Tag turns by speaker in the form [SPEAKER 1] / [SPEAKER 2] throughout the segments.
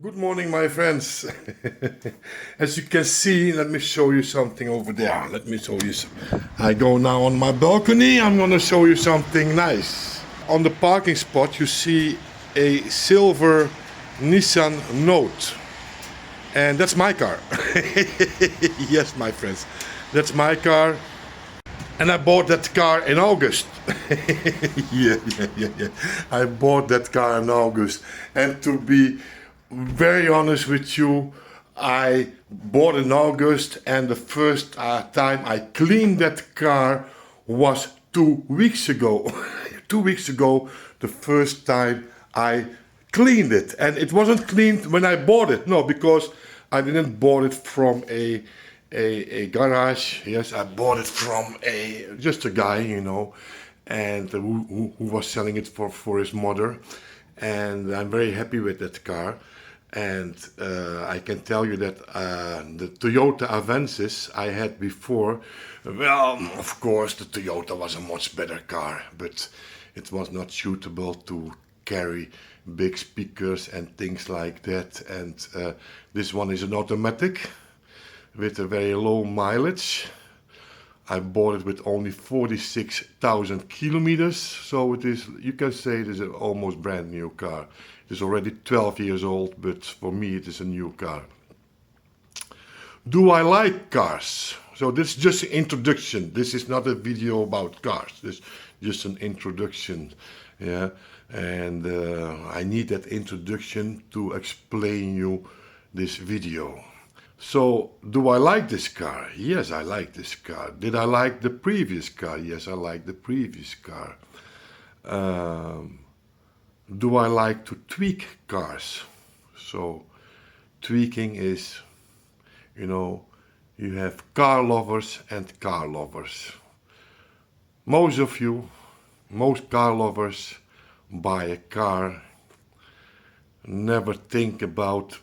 [SPEAKER 1] Good morning, my friends. As you can see, let me show you something over there. Let me show you. I go now on my balcony. I'm gonna show you something nice. On the parking spot, you see a silver Nissan Note, and that's my car. Yes, my friends, that's my car, and I bought that car in August. Yeah. I bought that car in August, and to be very honest with you, I bought in August, and the first time I cleaned that car was 2 weeks ago. 2 weeks ago, the first time I cleaned it, and it wasn't cleaned when I bought it. No, because I didn't bought it from a garage. Yes, I bought it from just a guy, and who was selling it for his mother, and I'm very happy with that car. And I can tell you that the Toyota Avensis I had before, well, of course, the Toyota was a much better car, but it was not suitable to carry big speakers and things like that. And this one is an automatic with a very low mileage. I bought it with only 46,000 kilometers, so it is, you can say it is an almost brand new car. It is already 12 years old, but for me it is a new car. Do I like cars? So this is just an introduction. This is not a video about cars. This is just an introduction, yeah. And I need that introduction to explain you this video. So, do I like this car? Yes, I like this car. Did I like the previous car? Yes, I like the previous car. Do I like to tweak cars? So, tweaking is, you have car lovers and car lovers. Most car lovers buy a car, never think about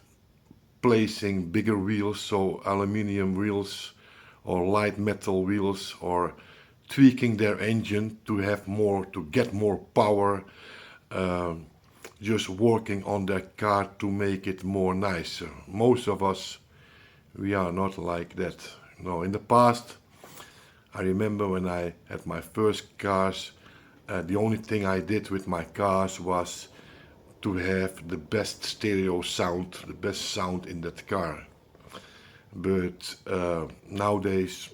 [SPEAKER 1] placing bigger wheels, so aluminium wheels or light metal wheels, or tweaking their engine to get more power, just working on their car to make it more nicer. Most of us, we are not like that. No, in the past, I remember when I had my first cars, the only thing I did with my cars was to have the best stereo sound, the best sound in that car. But nowadays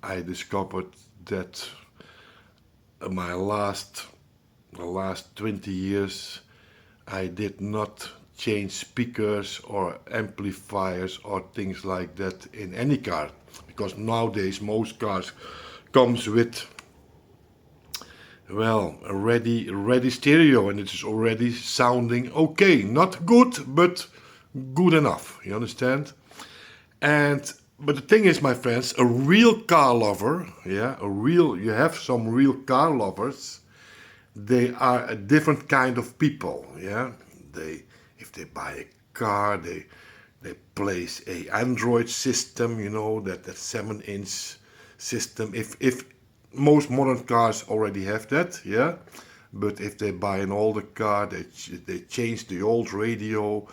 [SPEAKER 1] I discovered that the last 20 years I did not change speakers or amplifiers or things like that in any car, because nowadays most cars comes with, well, a ready stereo, and it is already sounding okay. Not good, but good enough. You understand? But the thing is, my friends, a real car lover, yeah, you have some real car lovers. They are a different kind of people, yeah. If they buy a car, they place a Android system, that 7-inch system. If most modern cars already have that, yeah. But if they buy an older car, they change the old radio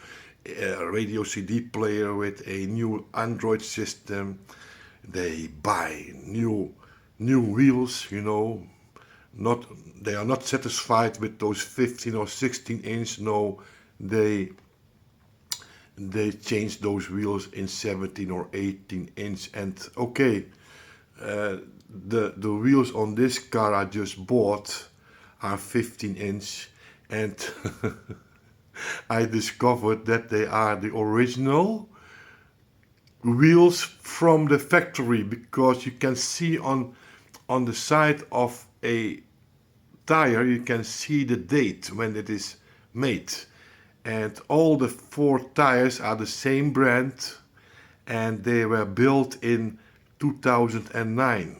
[SPEAKER 1] CD player with a new Android system. They buy new wheels, They are not satisfied with those 15 or 16-inch. No, they change those wheels in 17 or 18-inch. And okay, the wheels on this car I just bought are 15-inch, and I discovered that they are the original wheels from the factory, because you can see on the side of a tire, you can see the date when it is made, and all the 4 tires are the same brand, and they were built in 2009.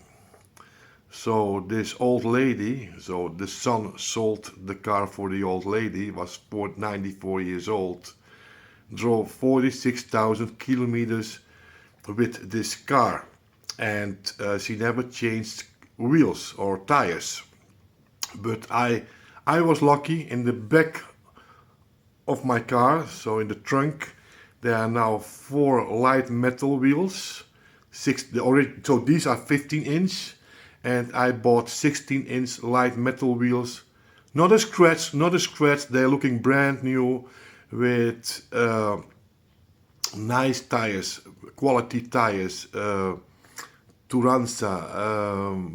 [SPEAKER 1] So this old lady, so the son sold the car for the old lady, was 94 years old, drove 46,000 kilometers with this car, and she never changed wheels or tires. But I was lucky. In the back of my car. So in the trunk there are now 4 light metal wheels. So these are 15-inch, and I bought 16-inch light metal wheels. Not a scratch, not a scratch. They're looking brand new with nice tires, quality tires. Turanza,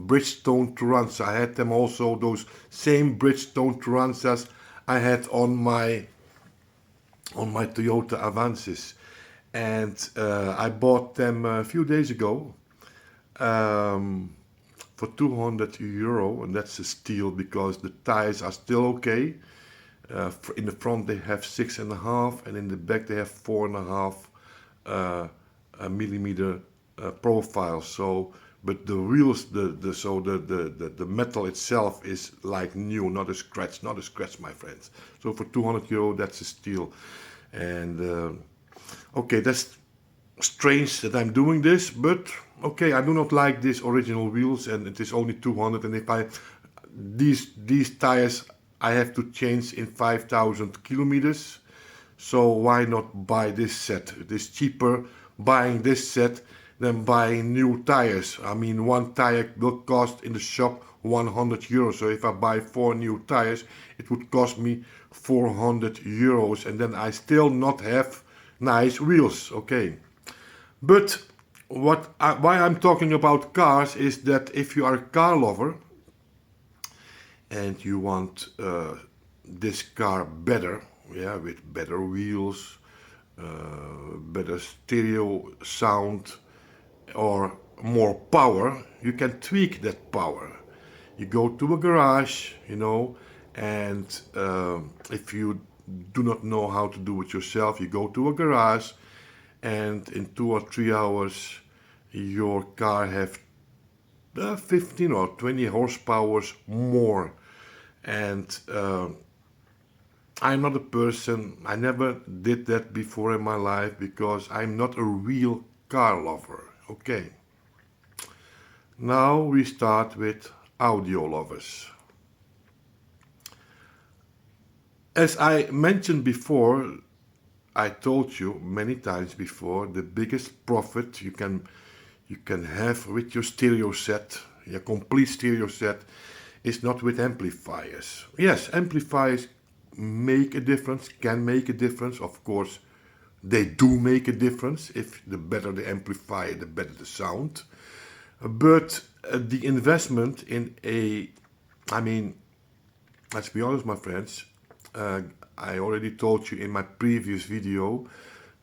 [SPEAKER 1] Bridgestone Turanza. I had them also, those same Bridgestone Turanzas I had on my Toyota Avances, and I bought them a few days ago for €200, and that's a steal because the tires are still okay. In the front they have 6.5, and in the back they have 4.5 millimeter profile. So, but the wheels, the metal itself is like new, not a scratch, not a scratch, my friends. So for €200, that's a steal. And okay, that's strange that I'm doing this, but okay, I do not like these original wheels, and it is only 200. And if these tires I have to change in 5,000 kilometers, so why not buy this set? It is cheaper buying this set than buying new tires. I mean, one tire will cost in the shop €100. So if I buy 4 new tires, it would cost me €400, and then I still not have nice wheels. Okay, but why I'm talking about cars is that if you are a car lover and you want this car better, yeah, with better wheels, better stereo sound, or more power, you can tweak that power. You go to a garage, you know, and if you do not know how to do it yourself, you go to a garage, and in 2 or 3 hours your car have 15 or 20 horsepower more. And I'm not a person, I never did that before in my life because I'm not a real car lover. Okay, now we start with audio lovers. As I mentioned before, I told you many times before, the biggest profit you can have with your stereo set, your complete stereo set, is not with amplifiers. Yes, amplifiers make a difference, can make a difference. Of course, they do make a difference. If the better the amplifier, the better the sound. But the investment in I mean, let's be honest, my friends, I already told you in my previous video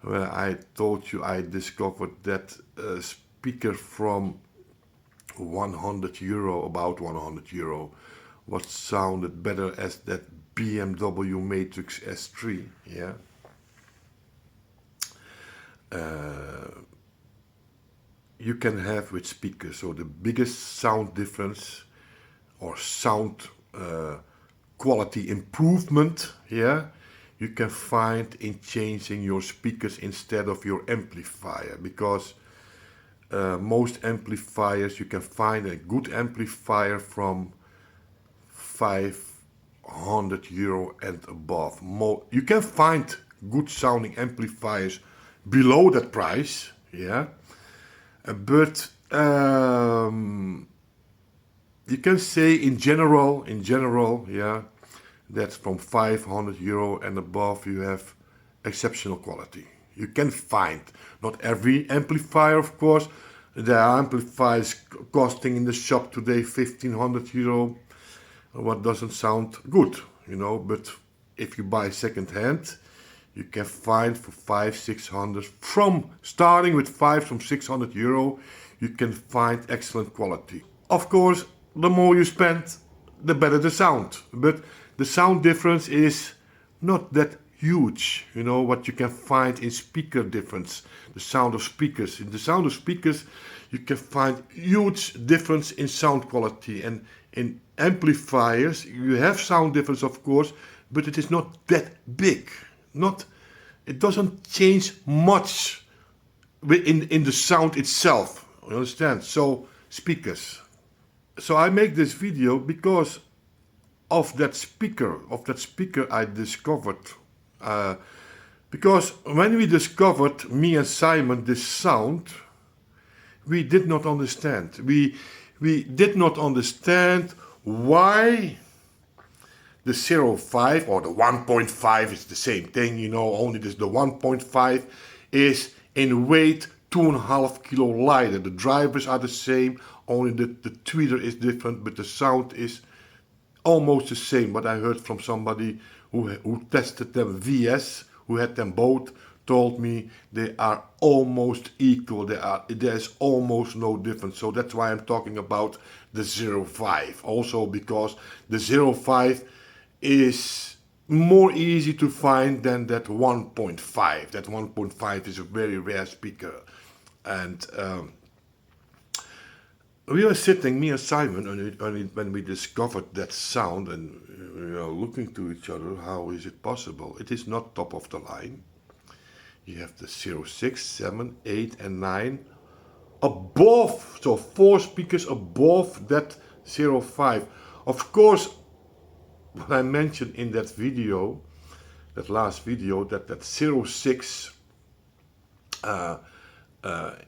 [SPEAKER 1] where I told you I discovered that speaker from €100, about €100, what sounded better as that BMW Matrix S3, yeah. You can have with speakers, so the biggest sound difference or sound quality improvement, yeah, you can find in changing your speakers instead of your amplifier, because most amplifiers, you can find a good amplifier from €500 and above. You can find good sounding amplifiers below that price, yeah, but you can say in general, yeah, that from €500 and above you have exceptional quality. You can find, not every amplifier, of course. There are amplifiers costing in the shop today €1,500, what doesn't sound good, you know, but if you buy second hand, you can find for €500-600, starting with from €600, you can find excellent quality. Of course, the more you spend, the better the sound, but the sound difference is not that huge, you know, what you can find in speaker difference, the sound of speakers. In the sound of speakers, you can find huge difference in sound quality, and in amplifiers, you have sound difference, of course, but it is not that big. It doesn't change much in the sound itself, you understand? So, speakers. So I make this video because of that speaker I discovered. Because when we discovered, me and Simon, this sound, we did not understand. We did not understand why the 0.5 or the 1.5 is the same thing, you know, only this, the 1.5 is in weight 2.5 kilo lighter. The drivers are the same, only the tweeter is different, but the sound is almost the same. But I heard from somebody who tested them, VS, who had them both, told me they are almost equal. There's almost no difference. So that's why I'm talking about the 0.5. Also because the 0.5 is more easy to find than that 1.5. That 1.5 is a very rare speaker. And we were sitting, me and Simon, when we discovered that sound, and we are looking to each other, how is it possible? It is not top of the line. You have the 0.6, 7, 8 and 9 above, so 4 speakers above that 0.5. Of course, what I mentioned in that video, that last video, that 0.6,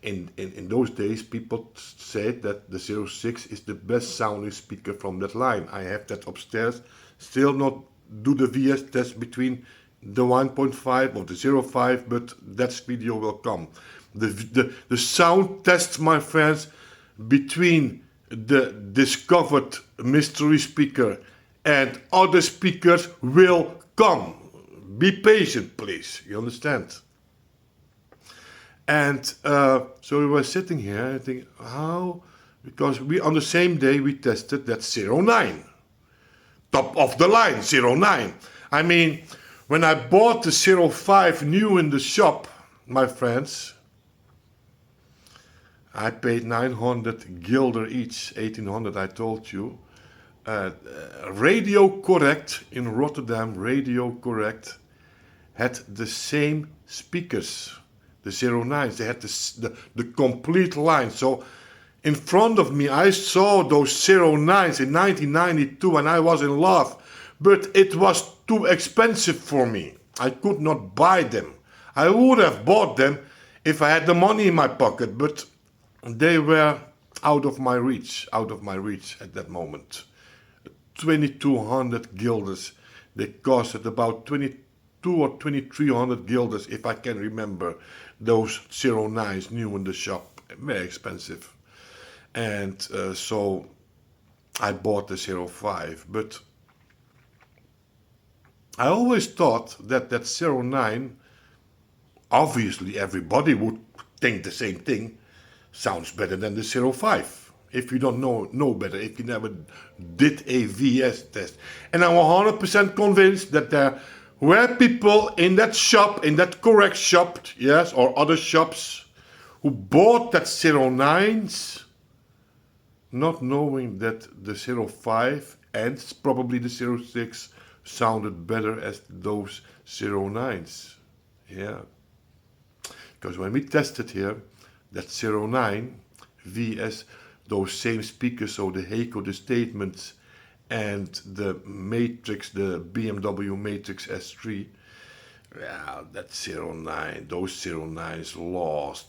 [SPEAKER 1] in those days people said that the 0.6 is the best sounding speaker from that line. I have that upstairs, still not do the VS test between the 1.5 or the 0.5, but that video will come. The sound test, my friends, between the discovered mystery speaker and other speakers will come. Be patient, please, you understand? And so we were sitting here and thinking, how? Because on the same day we tested that 0.9. Top of the line, 0.9. I mean, when I bought the 0.5 new in the shop, my friends, I paid 900 guilder each, 1800 I told you. Radio Correct in Rotterdam, Radio Correct, had the same speakers, the 0.9s. They had the complete line. So in front of me, I saw those 0.9s in 1992 and I was in love. But it was too expensive for me. I could not buy them. I would have bought them if I had the money in my pocket, but they were out of my reach at that moment. 2200 guilders. They costed about 22 or 2300 guilders, if I can remember. Those 0.9s new in the shop, very expensive. And so I bought the 0.5, but I always thought that 0.9, obviously everybody would think the same thing, sounds better than the 0.5. If you don't know better, if you never did a VS test. And I'm 100% convinced that there were people in that shop, in that correct shop, yes, or other shops, who bought that 0.9s, not knowing that the 0.5 and probably the 0.6 sounded better as those 0.9s. Yeah. Because when we tested here, that 0.9 VS, those same speakers, so the Heiko, the Statements, and the Matrix, the BMW Matrix S3, yeah, that 0.9, those 0.9s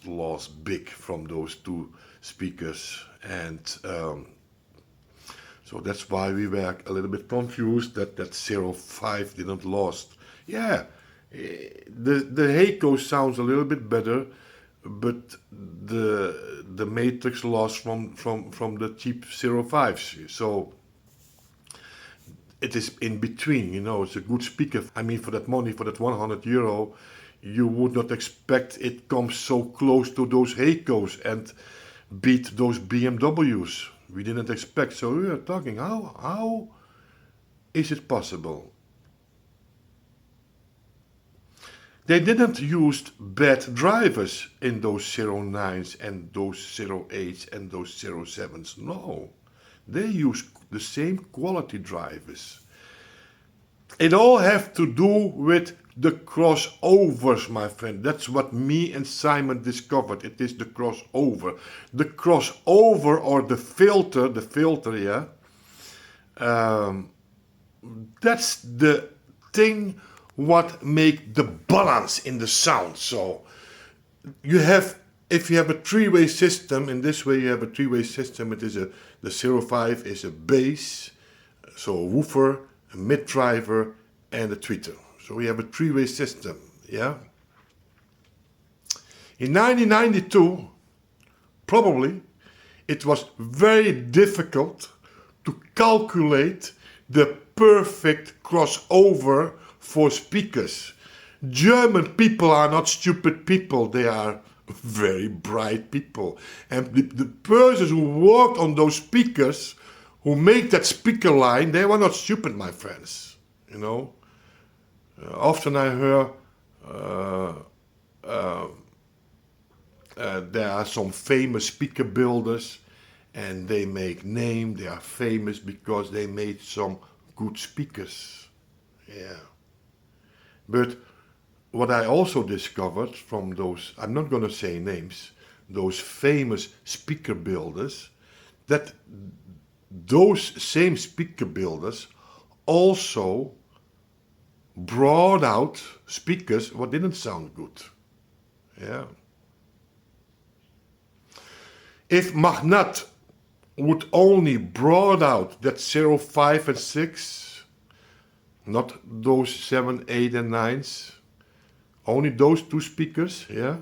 [SPEAKER 1] lost big from those two speakers. And so that's why we were a little bit confused that 0.5 didn't lost. Yeah, the Heiko sounds a little bit better, but the Matrix lost from the cheap 0.5s. So it is in between, you know, it's a good speaker. I mean, for that money, for that 100 euro, you would not expect it comes so close to those Heikos and beat those BMWs. We didn't expect, so we were talking, how is it possible? They didn't use bad drivers in those 0.9s and those 0.8s and those 0.7s. No, they use the same quality drivers. It all has to do with the crossovers, my friend. That's what me and Simon discovered. It is the crossover. The crossover or the filter, yeah. That's the thing what make the balance in the sound. So you have, if you have a three-way system, in this way you have a three-way system, it is the 05 is a bass, so a woofer, a mid-driver, and a tweeter. So we have a three-way system, yeah? In 1992, probably, it was very difficult to calculate the perfect crossover for speakers. German people are not stupid people, they are very bright people. And the persons who worked on those speakers, who make that speaker line, they were not stupid, my friends. You know, often I hear there are some famous speaker builders, and they make name, they are famous because they made some good speakers. Yeah. But what I also discovered from those, I'm not going to say names, those famous speaker builders, that those same speaker builders also brought out speakers what didn't sound good. Yeah. If Magnat would only brought out that 05 and 6, not those 7, 8 and 9s, only those two speakers, yeah,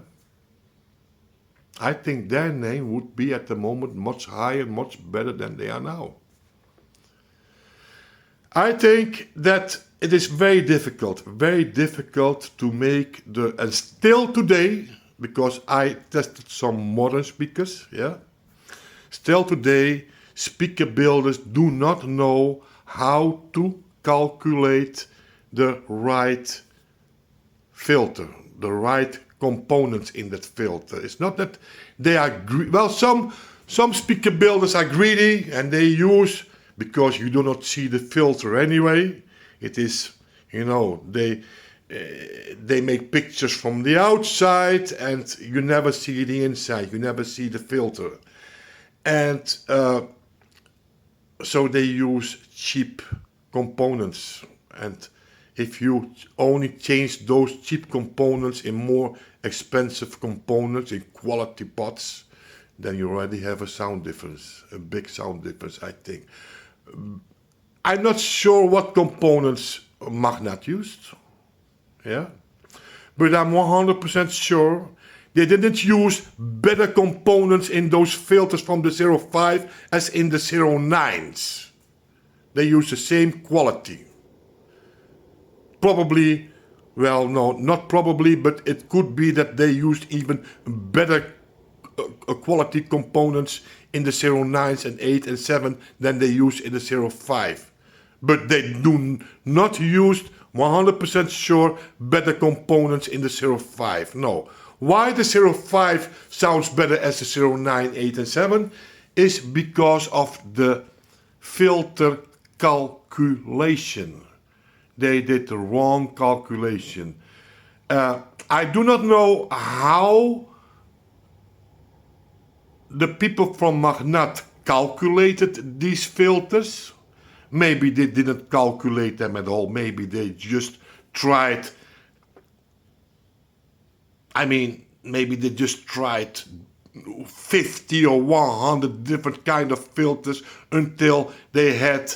[SPEAKER 1] I think their name would be at the moment much higher, much better than they are now. I think that it is very difficult to make the, and still today, because I tested some modern speakers, yeah, still today, speaker builders do not know how to calculate the right filter, the right components in that filter. It's not that they are, well, some speaker builders are greedy and they use, because you do not see the filter anyway, it is, you know, they make pictures from the outside and you never see the inside, you never see the filter. And so they use cheap components, and if you only change those cheap components in more expensive components, in quality pots, then you already have a sound difference, a big sound difference, I think. I'm not sure what components Magnat used, yeah, but I'm 100% sure they didn't use better components in those filters from the 05 as in the 09s. They used the same quality. Probably, well, no, not probably, but it could be that they used even better quality components in the 09s and 8 and 7 than they used in the 05. But they do not use, 100% sure, better components in the 05. No. Why the 05 sounds better as the 09, 8 and 7 is because of the filter calculation. They did the wrong calculation. I do not know how the people from Magnat calculated these filters. Maybe they didn't calculate them at all. Maybe they just tried, I mean, maybe they just tried 50 or 100 different kind of filters until they had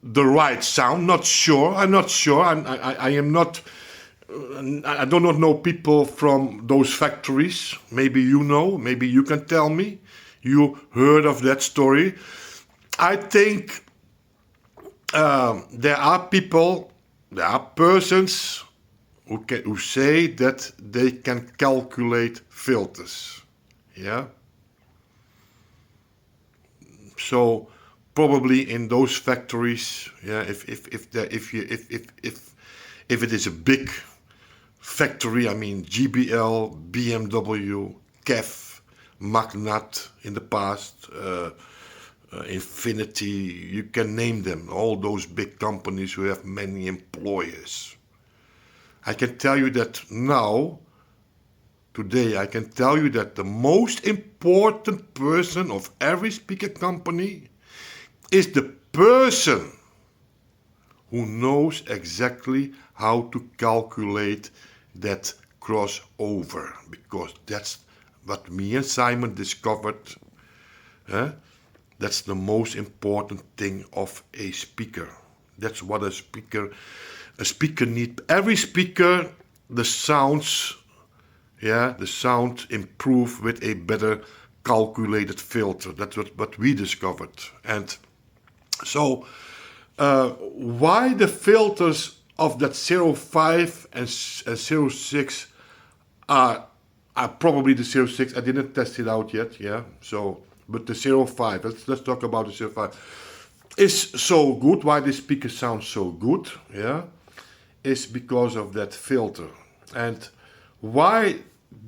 [SPEAKER 1] the right sound. Not sure. I'm not sure. I am not. I do not know people from those factories. Maybe you know. Maybe you can tell me. You heard of that story. I think there are people, there are persons who say that they can calculate filters. Yeah. So probably in those factories, yeah, if it is a big factory, I mean GBL, BMW, KEF, Magnat in the past, Infinity, you can name them, all those big companies who have many employees. I can tell you that now, today, I can tell you that the most important person of every speaker company is the person who knows exactly how to calculate that crossover, because that's what me and Simon discovered. That's the most important thing of a speaker. That's what a speaker needs. Every speaker, the sounds improve with a better calculated filter. That's what we discovered. And so why the filters of that 05 and 06 are probably the 06. I didn't test it out yet, yeah. So, but the 05, let's talk about the 05. Is so good. Why this speaker sounds so good, yeah, is because of that filter. And why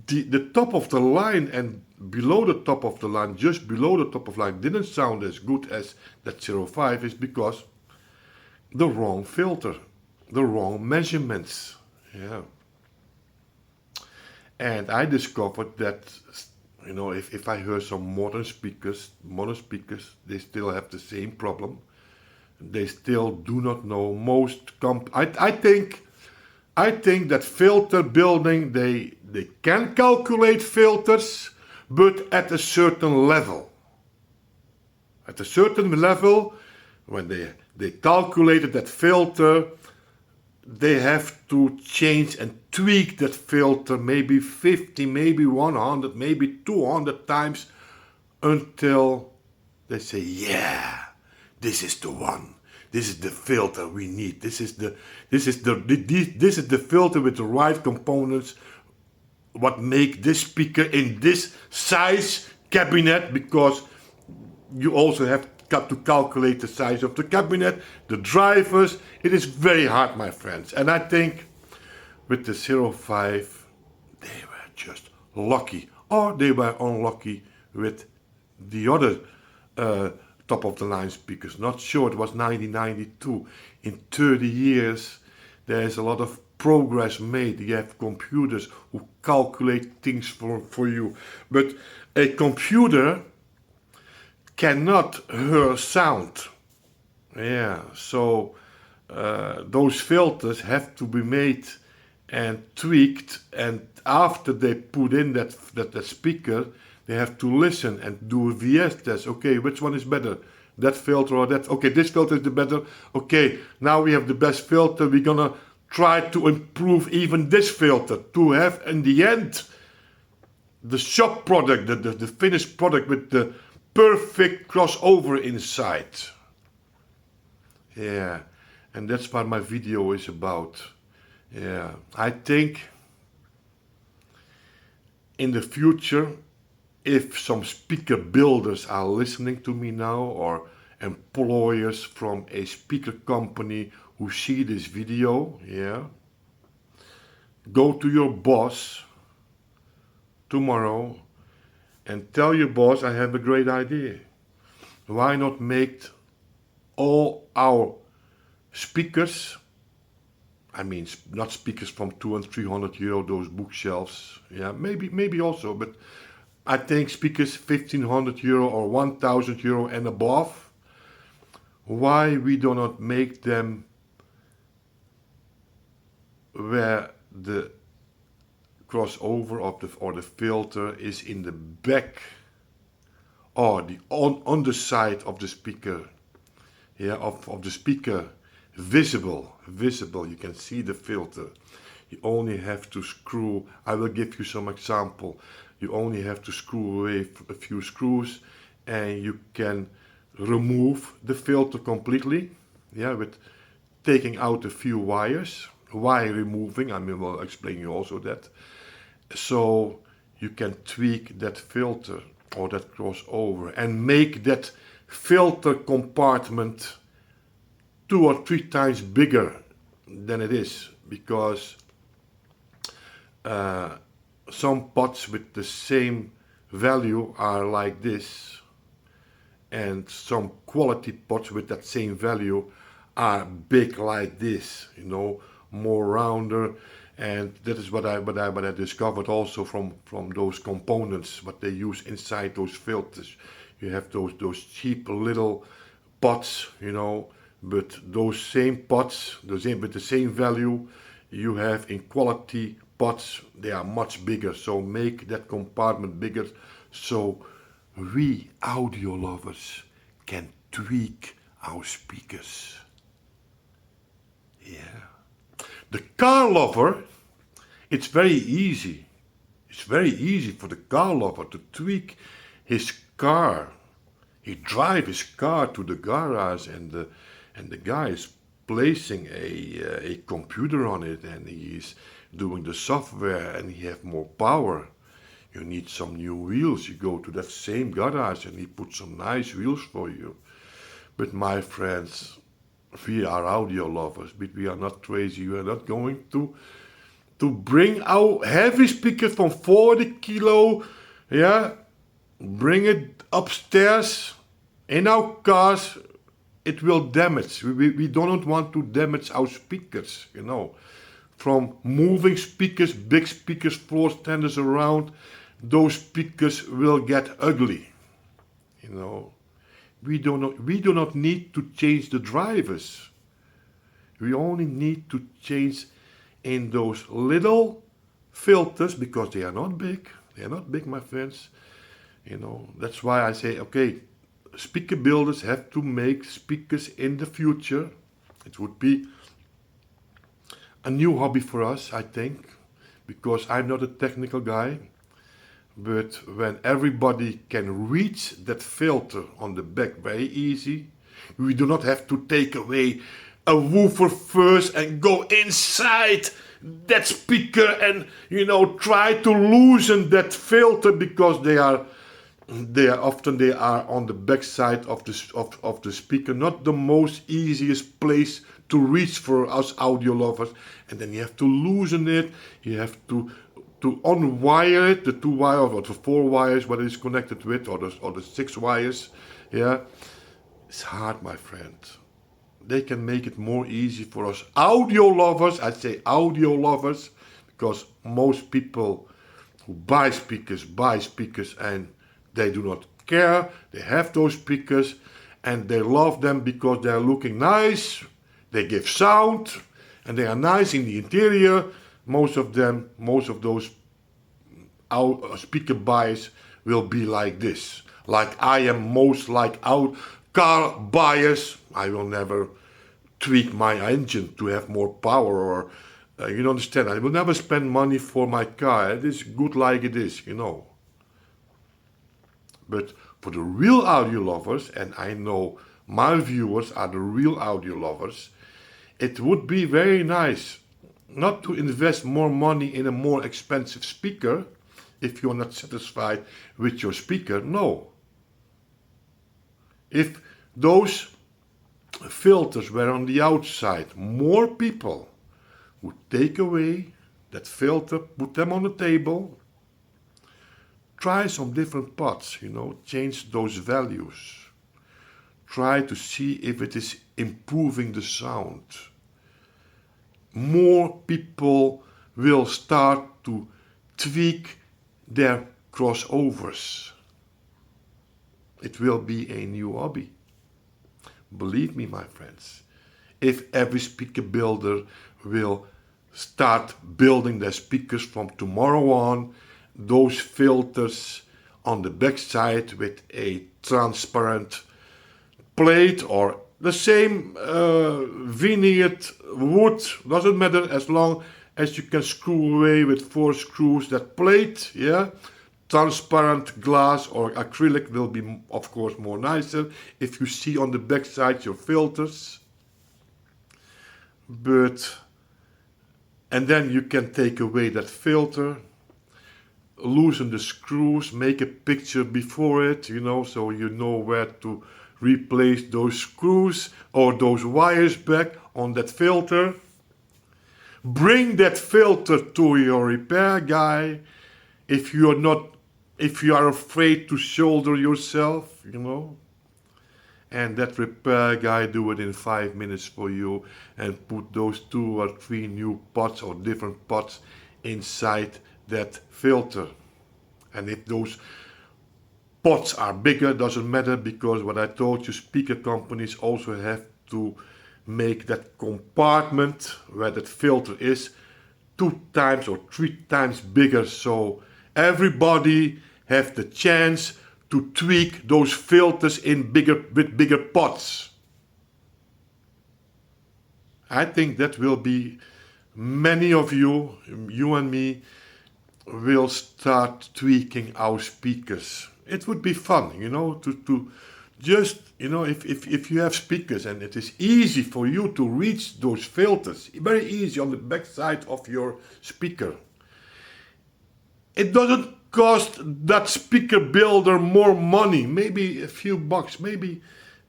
[SPEAKER 1] the top of the line and below the top of the line, just below the top of the line, didn't sound as good as that 05 is because the wrong filter, the wrong measurements, yeah. And I discovered that, you know, if I hear some modern speakers, they still have the same problem. They still do not know most I think that filter building, they can calculate filters, but at a certain level. At a certain level, when they calculated that filter, they have to change and tweak that filter maybe 50, maybe 100, maybe 200 times until they say, yeah, this is the one. This is the filter we need. This is the filter with the right components. What make this speaker in this size cabinet, because you also have got to calculate the size of the cabinet, the drivers. It is very hard, my friends. And I think with the 05, they were just lucky, or they were unlucky with the other top of the line speakers. Not sure, it was 1992. In 30 years, there is a lot of progress made. You have computers who calculate things for you. But a computer cannot hear sound. Yeah, so those filters have to be made and tweaked, and after they put in that speaker, they have to listen and do a VS test. Okay, which one is better? That filter or that? Okay, this filter is the better. Okay, now we have the best filter. We're gonna try to improve even this filter to have in the end the shop product, the finished product with the perfect crossover inside. Yeah, and that's what my video is about. Yeah, I think in the future, if some speaker builders are listening to me now, or employers from a speaker company who see this video, yeah, go to your boss tomorrow and tell your boss, I have a great idea. Why not make all our speakers, I mean, not speakers from 200 and 300 euro, those bookshelves, yeah, maybe also, but I think speakers 1500 euro or 1000 euro and above, why we do not make them where the crossover or the filter is in the back or the on the side of the speaker, yeah, of the speaker, visible. You can see the filter. You only have to screw. I will give you some example. You only have to screw away a few screws, and you can remove the filter completely. Yeah, with taking out a few wires. Wire removing. I mean, we'll explain you also that. So you can tweak that filter or that crossover and make that filter compartment 2 or 3 times bigger than it is, because some pots with the same value are like this, and some quality pots with that same value are big like this, you know, more rounder. And that is what I discovered also from those components, what they use inside those filters. You have those cheap little pots, you know, but those same pots, with the same value you have in quality pots, they are much bigger. So make that compartment bigger so we audio lovers can tweak our speakers. Yeah. The car lover, it's very easy. It's very easy for the car lover to tweak his car. He drives his car to the garage, and the guy is placing a computer on it, and he is doing the software, and he have more power. You need some new wheels. You go to that same garage, and he puts some nice wheels for you. But my friends, we are audio lovers, but we are not crazy. We are not going to bring our heavy speakers from 40 kilo, yeah, bring it upstairs in our cars. It will damage. We don't want to damage our speakers, you know. From moving speakers, big speakers, floor standers around, those speakers will get ugly, you know. We do not need to change the drivers. We only need to change in those little filters, because they are not big. They are not big, my friends. You know, that's why I say, okay, speaker builders have to make speakers in the future. It would be a new hobby for us, I think, because I'm not a technical guy. But when everybody can reach that filter on the back very easy, we do not have to take away a woofer first and go inside that speaker and, you know, try to loosen that filter, because they are often on the back side of the speaker, not the most easiest place to reach for us audio lovers. And then you have to loosen it. You have to unwire it, the 2 wires or the 4 wires, what it is connected with, or the 6 wires. Yeah, it's hard, my friend. They can make it more easy for us audio lovers. I say audio lovers because most people who buy speakers and they do not care. They have those speakers and they love them because they are looking nice, they give sound, and they are nice in the interior. Most of those speaker buyers will be like this. Like I am most like our car buyers. I will never tweak my engine to have more power, or you understand. I will never spend money for my car. It is good like it is, you know. But for the real audio lovers, and I know my viewers are the real audio lovers, it would be very nice not to invest more money in a more expensive speaker if you're not satisfied with your speaker. No. If those filters were on the outside, more people would take away that filter, put them on the table, try some different pots, you know, change those values. Try to see if it is improving the sound. More people will start to tweak their crossovers. It will be a new hobby. Believe me, my friends, if every speaker builder will start building their speakers from tomorrow on, those filters on the back side with a transparent plate or the same veneered wood, doesn't matter, as long as you can screw away with 4 screws that plate, yeah. Transparent glass or acrylic will be, of course, more nicer if you see on the back side your filters. And then you can take away that filter, loosen the screws, make a picture before it, you know, so you know where to replace those screws or those wires back on that filter. Bring that filter to your repair guy if you are afraid to shoulder yourself, you know. And that repair guy do it in 5 minutes for you and put those 2 or 3 new pots or different pots inside that filter. And if those pots are bigger, doesn't matter, because what I told you, speaker companies also have to make that compartment where that filter is 2 times or 3 times bigger, so everybody have the chance to tweak those filters in with bigger pots. I think that will be many of you and me, will start tweaking our speakers. It would be fun, you know, to just, you know, if you have speakers and it is easy for you to reach those filters, very easy on the back side of your speaker. It doesn't cost that speaker builder more money, maybe a few bucks, maybe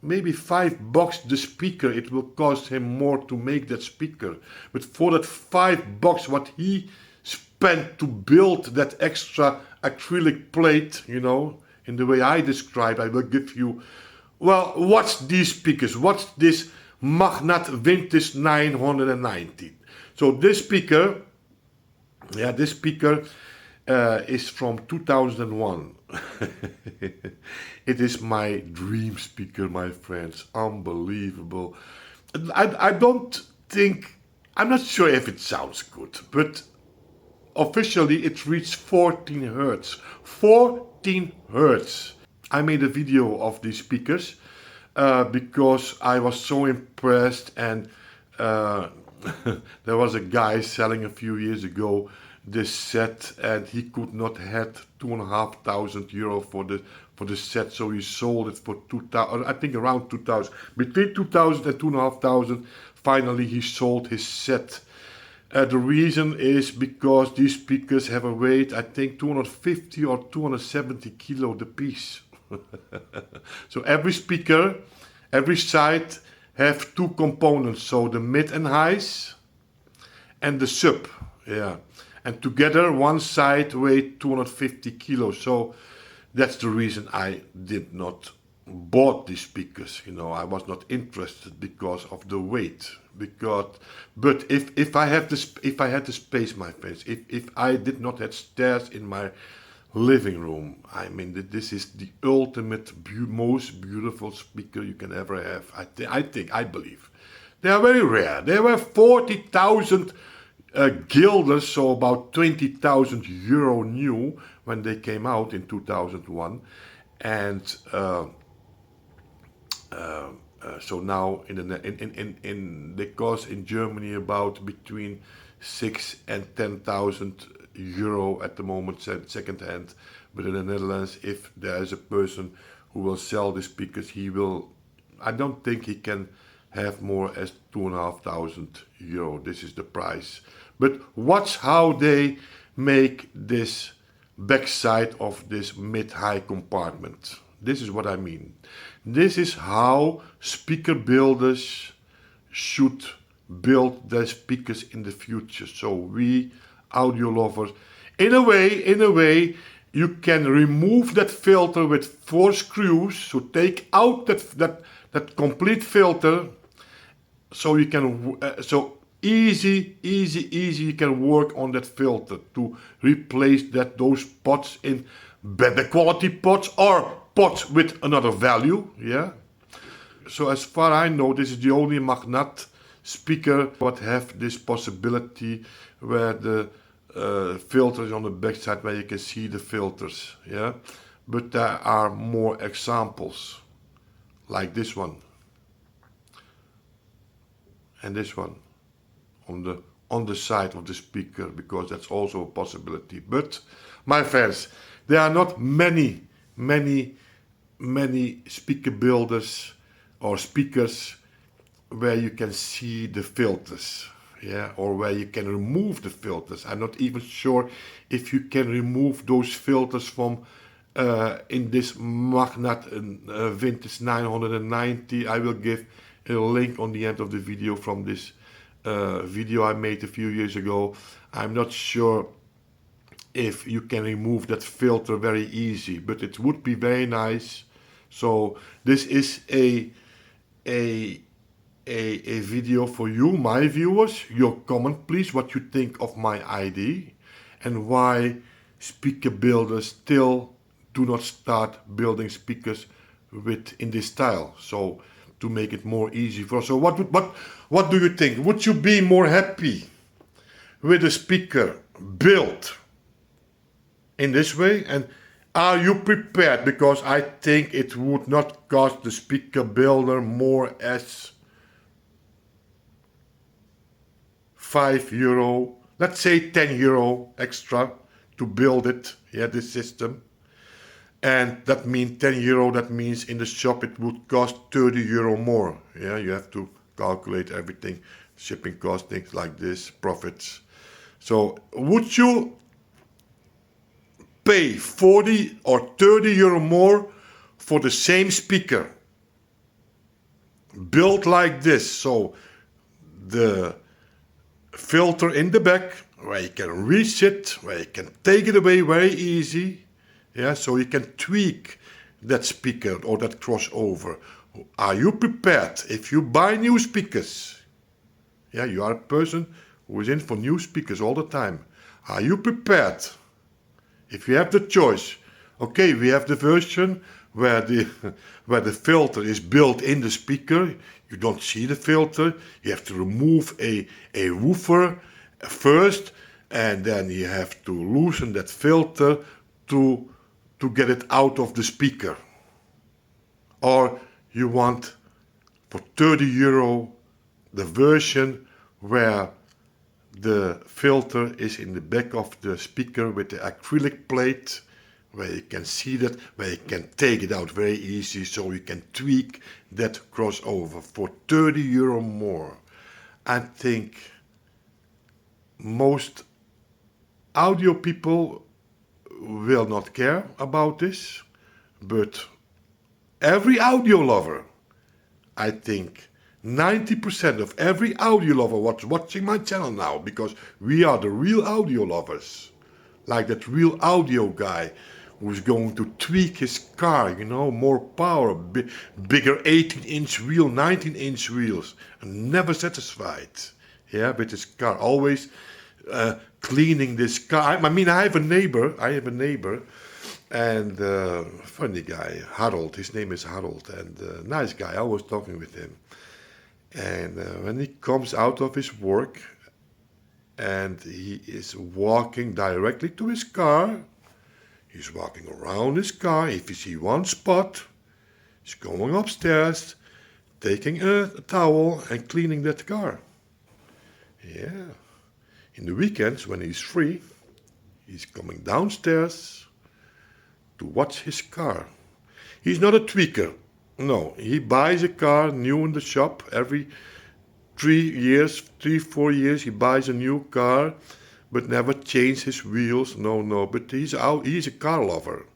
[SPEAKER 1] $5 the speaker, it will cost him more to make that speaker. But for that $5 what he spent to build that extra acrylic plate, you know, in the way I describe, I will give you, well, watch these speakers, watch this Magnat Vintage 990. So this speaker, yeah, this speaker is from 2001. It is my dream speaker, my friends. Unbelievable. I don't think, I'm not sure if it sounds good, but officially it reached 14 hertz. 14 hertz. I made a video of these speakers because I was so impressed, and there was a guy selling a few years ago this set, and he could not had €2,500 for the set, so he sold it for 2,000, I think around 2,000, between 2,000 and 2,500. Finally he sold his set. The reason is because these speakers have a weight, I think 250 or 270 kilo the piece. So every speaker, every side have 2 components, so the mid and highs and the sub, yeah. And together one side weighed 250 kilos, so that's the reason I did not bought these speakers. You know, I was not interested because of the weight. But if I had the space, my friends, if I did not have stairs in my living room, I mean, this is the ultimate, most beautiful speaker you can ever have. I believe they are very rare. They were 40,000 guilders, so about 20,000 euro new when they came out in 2001, and so now they cost in Germany about between 6 and 10,000 euro at the moment, second hand. But in the Netherlands, if there is a person who will sell the speakers, he will, I don't think he can have more as 2,500 euro. This is the price. But watch how they make this backside of this mid-high compartment. This is what I mean. This is how speaker builders should build their speakers in the future. So we audio lovers, in a way, you can remove that filter with 4 screws. So take out that complete filter. So you can easy you can work on that filter to replace those pots in better quality pots or pots with another value, yeah. So as far I know, this is the only Magnat speaker what have this possibility where the filter is on the back side, where you can see the filters, yeah. But there are more examples like this one and this one on the side of the speaker, because that's also a possibility. But my friends, there are not many speaker builders or speakers where you can see the filters, yeah, or where you can remove the filters. I'm not even sure if you can remove those filters from in this Magnat Vintage 990. I will give a link on the end of the video from this video I made a few years ago. I'm not sure if you can remove that filter very easy, but it would be very nice. So this is a video for you, my viewers. Your comment, please, what you think of my idea and why speaker builders still do not start building speakers in this style. So to make it more easy for us. So what do you think? Would you be more happy with a speaker built in this way? And are you prepared? Because I think it would not cost the speaker builder more as €5, let's say €10 extra to build it, yeah, this system. And that means €10, that means in the shop it would cost €30 more. Yeah, you have to calculate everything, shipping costs, things like this, profits. So would you pay 40 or €30 more for the same speaker built like this? So the filter in the back, where you can reach it, where you can take it away very easy. Yeah, so you can tweak that speaker or that crossover. Are you prepared if you buy new speakers? Yeah, you are a person who is in for new speakers all the time. Are you prepared? If you have the choice, okay, we have the version where the filter is built in the speaker. You don't see the filter. You have to remove a woofer first, and then you have to loosen that filter to get it out of the speaker. Or you want for €30 the version where the filter is in the back of the speaker with the acrylic plate, where you can see that, where you can take it out very easy, so you can tweak that crossover for €30 more. I think most audio people will not care about this, but every audio lover, I think 90% of every audio lover watching my channel now, because we are the real audio lovers, like that real audio guy who's going to tweak his car, you know, more power, bigger 18-inch wheel, 19-inch wheels, and never satisfied, yeah, with his car, always cleaning this car. I mean, I have a neighbor, and funny guy, Harold, his name is Harold, and nice guy, I was talking with him. And when he comes out of his work and he is walking directly to his car, he's walking around his car. If you see one spot, he's going upstairs, taking a towel and cleaning that car. Yeah. In the weekends, when he's free, he's coming downstairs to watch his car. He's not a tweaker. No, he buys a car new in the shop every 3-4 years. He buys a new car, but never change his wheels. No. But he's a car lover.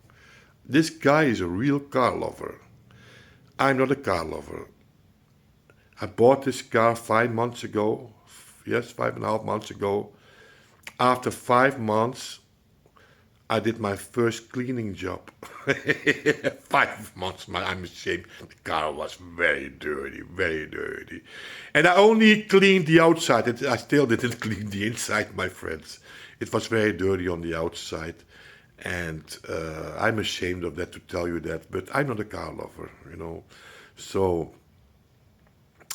[SPEAKER 1] This guy is a real car lover. I'm not a car lover. I bought this car 5 months ago. Yes, 5.5 months ago. After 5 months, I did my first cleaning job. 5 months, I'm ashamed. The car was very dirty, very dirty. And I only cleaned the outside. I still didn't clean the inside, my friends. It was very dirty on the outside. And I'm ashamed of that, to tell you that. But I'm not a car lover, you know. So,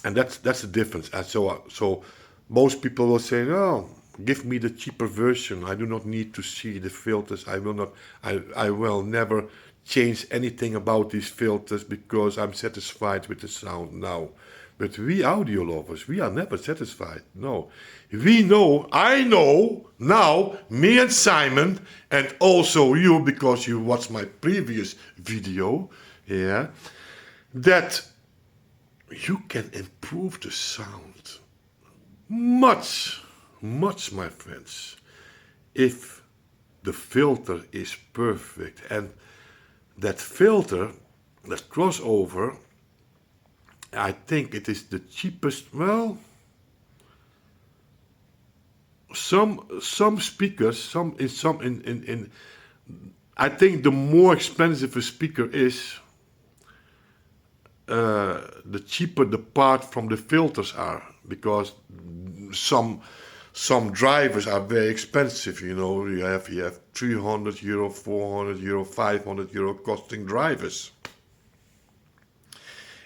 [SPEAKER 1] and that's the difference. And so most people will say, no, give me the cheaper version. I do not need to see the filters. I will never change anything about these filters because I'm satisfied with the sound now. But we audio lovers, we are never satisfied. No. I know now, me and Simon, and also you, because you watched my previous video, yeah, that you can improve the sound much, my friends, if the filter is perfect. And that filter, that crossover, I think it is the cheapest. Well, some speakers, I think the more expensive a speaker is, the cheaper the part from the filters are, because some drivers are very expensive, you know. You have €300, €400, €500 costing drivers.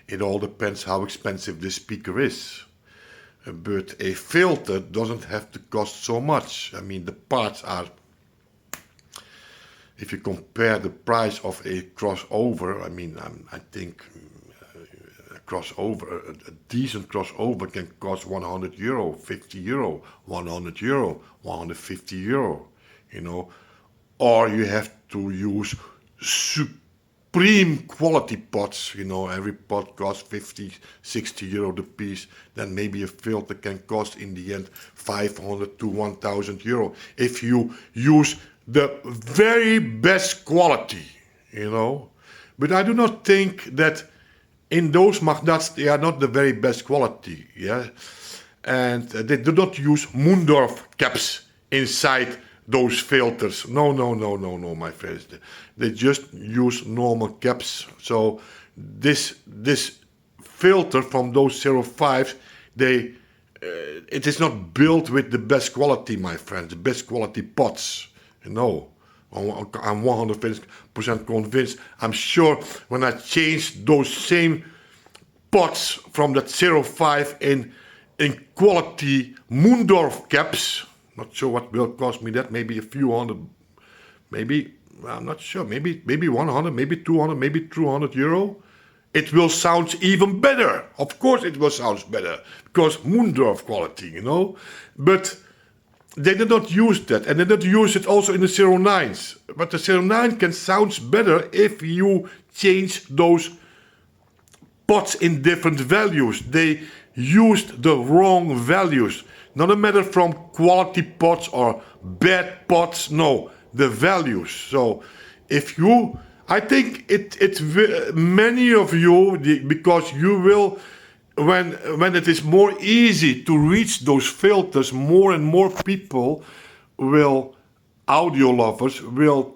[SPEAKER 1] It all depends how expensive the speaker is. But a filter doesn't have to cost so much. I mean, the parts are, if you compare the price of a crossover, I mean, I think a crossover, a decent crossover can cost 100 euro, 50 euro, 100 euro, 150 euro, you know, or you have to use supreme quality pots, you know, every pot costs 50, 60 euro the piece, then maybe a filter can cost in the end 500 to 1000 euro if you use the very best quality, you know. But I do not think that in those Magnats they are not the very best quality, yeah, and they do not use Mundorf caps inside those filters. No, my friends. They just use normal caps. So this filter from those 05s, it is not built with the best quality, my friends. The best quality pots. No, I'm 100% convinced. I'm sure when I change those same pots from that 05 in quality Mundorf caps. Not sure what will cost me that. Maybe a few hundred, maybe, I'm not sure. Maybe 100, maybe 200, maybe 200 euro. It will sound even better. Of course it will sound better because Mundorf quality, you know. But they did not use that, and they did not use it also in the 09s. But the 09 can sound better if you change those pots in different values. They used the wrong values. Not matter from quality pots or bad pots, no, the values. So if you, I think it's many of you, because you will, when it is more easy to reach those filters, more and more people will, audio lovers, will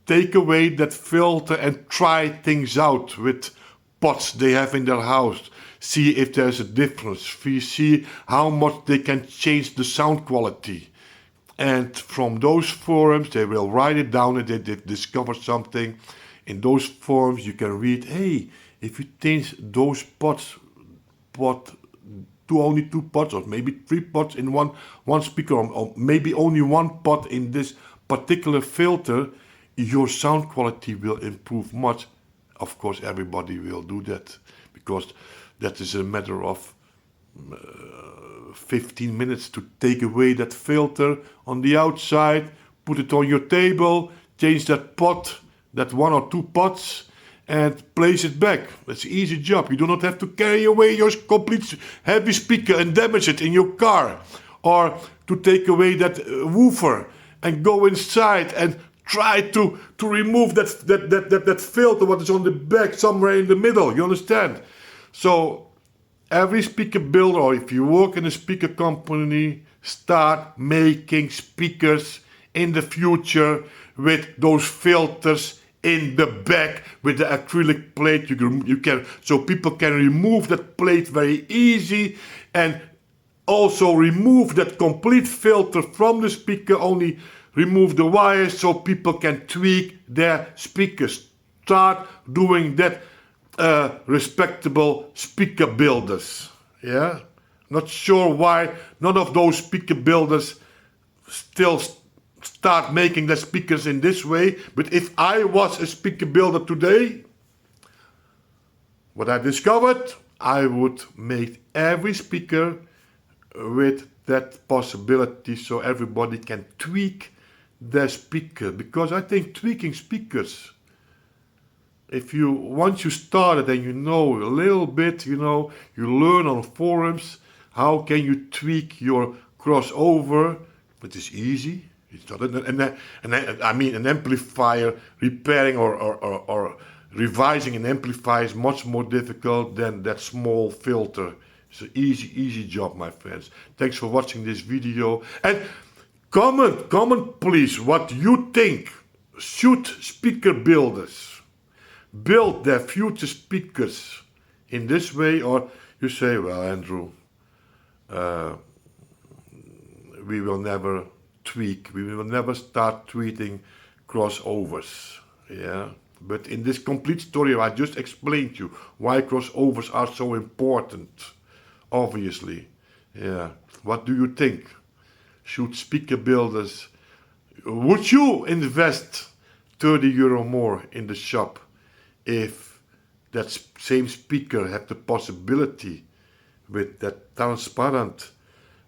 [SPEAKER 1] take away that filter and try things out with pots they have in their house. See if there's a difference. See how much they can change the sound quality. And from those forums, they will write it down and they've discovered something. In those forums, you can read, hey, if you change those pots, only two pots, or maybe three pots in one speaker, or maybe only one pot in this particular filter, your sound quality will improve much. Of course, everybody will do that, because that is a matter of 15 minutes to take away that filter on the outside, put it on your table, change that pot, that one or two pots, and place it back. That's an easy job. You do not have to carry away your complete heavy speaker and damage it in your car, or to take away that woofer and go inside and try to remove that filter what is on the back somewhere in the middle. You understand? So every speaker builder, or if you work in a speaker company, start making speakers in the future with those filters in the back with the acrylic plate. You can, so people can remove that plate very easy, and also remove that complete filter from the speaker, only remove the wires so people can tweak their speakers. Start doing that, respectable speaker builders. Yeah, not sure why none of those speaker builders still start making their speakers in this way. But if I was a speaker builder today, what I discovered, I would make every speaker with that possibility so everybody can tweak their speaker. Because I think tweaking speakers, if you, once you started and you know a little bit, you know, you learn on forums how can you tweak your crossover. It is easy. It's not an amplifier repairing or revising an amplifier is much more difficult than that small filter. It's an easy job, my friends. Thanks for watching this video, and comment please what you think. Should speaker builders build their future speakers in this way, or you say, well, Andrew, we will never tweak, we will never start tweeting crossovers. Yeah, But in this complete story I just explained you why crossovers are so important. Obviously. Yeah. What do you think? Should speaker builders, would you invest 30 euro more in the shop if that same speaker had the possibility with that transparent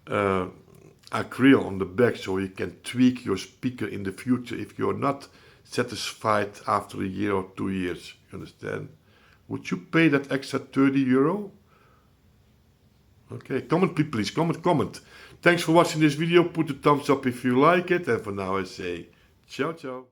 [SPEAKER 1] acrylic on the back, so you can tweak your speaker in the future if you're not satisfied after a year or 2 years, you understand? Would you pay that extra 30 euro? Okay, comment please, comment. Thanks for watching this video, put a thumbs up if you like it, and for now I say ciao ciao.